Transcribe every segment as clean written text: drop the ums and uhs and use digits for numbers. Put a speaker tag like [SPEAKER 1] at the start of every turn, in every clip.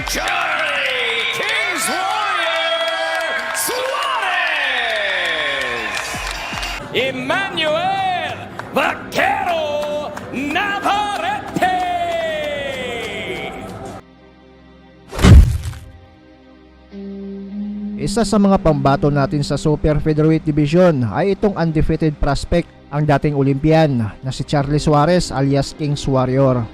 [SPEAKER 1] Charlie Kings Warrior Suarez! Emmanuel Vaquero Navarrete!
[SPEAKER 2] Isa sa mga pambato natin sa Super Featherweight Division ay itong undefeated prospect, ang dating Olympian na si Charlie Suarez alias Kings Warrior.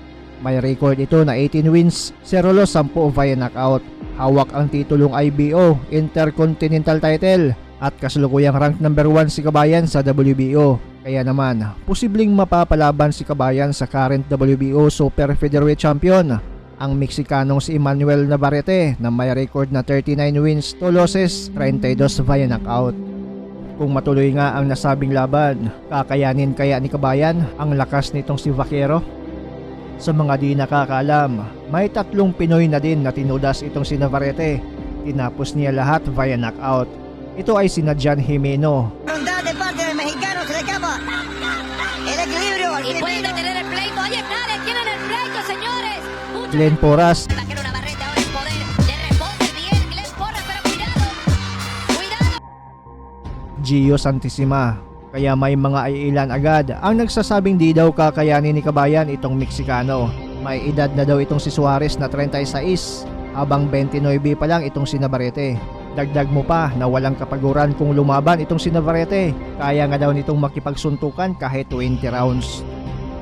[SPEAKER 2] May record ito na 18 wins, 0 loss, 10 via knockout. Hawak ang titulong IBO Intercontinental title at kasalukuyang rank number 1 si Kabayan sa WBO. Kaya naman, posibleng mapapalaban si Kabayan sa current WBO Super Featherweight Champion, ang Mexicanong si Emmanuel Navarrete na may record na 39 wins, 2 losses, 32 via knockout. Kung matuloy nga ang nasabing laban, kakayanin kaya ni Kabayan ang lakas nitong si Vaquero? Sa mga di nakakaalam, may 3 Pinoy na din na tinudas itong si Navarrete. Tinapos niya lahat via knockout. Ito ay sina Jan Jimeno,
[SPEAKER 3] De parte del mexicano se le escapa el equilibrio.
[SPEAKER 4] Y pueden detener el pleito. Ahí está, detienen el pleito, señores.
[SPEAKER 2] Glenn Porras,
[SPEAKER 4] Vaquero Navarrete ahora en poder. Le responde bien Glenn Porras, pero cuidado. Cuidado.
[SPEAKER 2] Gio Santissima. Kaya may mga ilan agad ang nagsasabing di daw kakayanin ni Kabayan itong Meksikano. May edad na daw itong si Suarez na 36, habang 29 pa lang itong si Navarrete. Dagdag mo pa na walang kapaguran kung lumaban itong si Navarrete. Kaya nga daw nitong makipagsuntukan kahit 20 rounds.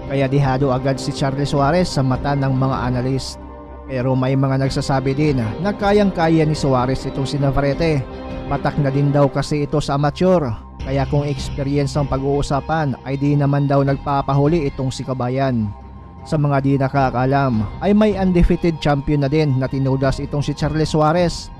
[SPEAKER 2] Kaya dihado agad si Charlie Suarez sa mata ng mga analyst. Pero may mga nagsasabi din na kayang-kaya ni Suarez itong si Navarrete. Batak na din daw kasi ito sa amateur. Kaya kung experience ang pag-uusapan ay di naman daw nagpapahuli itong si Kabayan. Sa mga di nakakaalam ay may undefeated champion na din na tinudas itong si Charlie Suarez.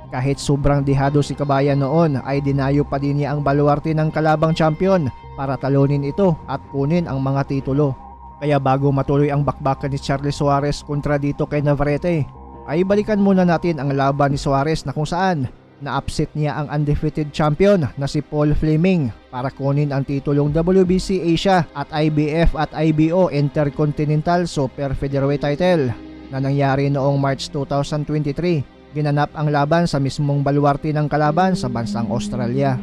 [SPEAKER 2] Kahit sobrang dihado si Kabayan noon ay dinayo pa din niya ang baluarte ng kalabang champion para talunin ito at kunin ang mga titulo. Kaya bago matuloy ang bakbakan ni Charlie Suarez kontra dito kay Navarrete, ay balikan muna natin ang laban ni Suarez na kung saan na-upset niya ang undefeated champion na si Paul Fleming para kunin ang titulong WBC Asia at IBF at IBO Intercontinental Super Featherweight title na nangyari noong March 2023. Ginanap ang laban sa mismong baluarte ng kalaban sa bansang Australia.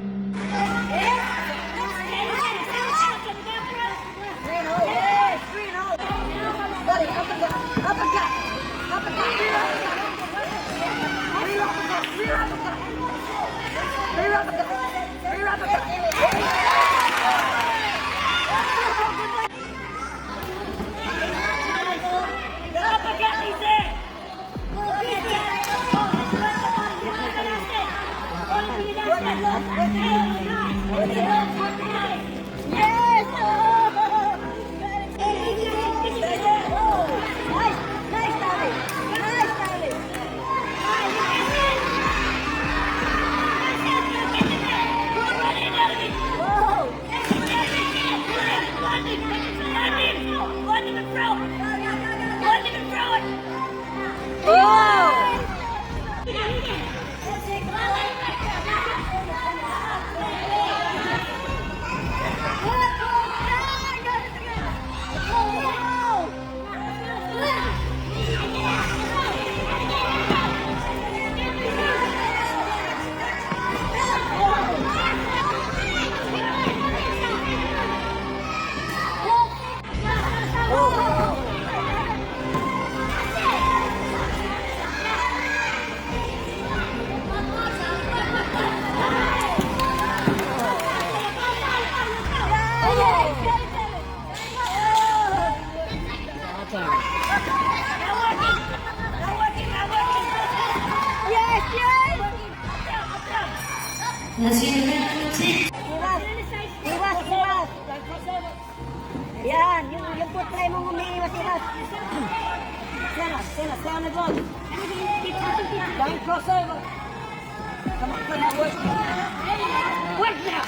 [SPEAKER 3] Yan, yung putray mong umiiwas iwas. Sena, stay on the ground. Don't cross over. Come on, work now.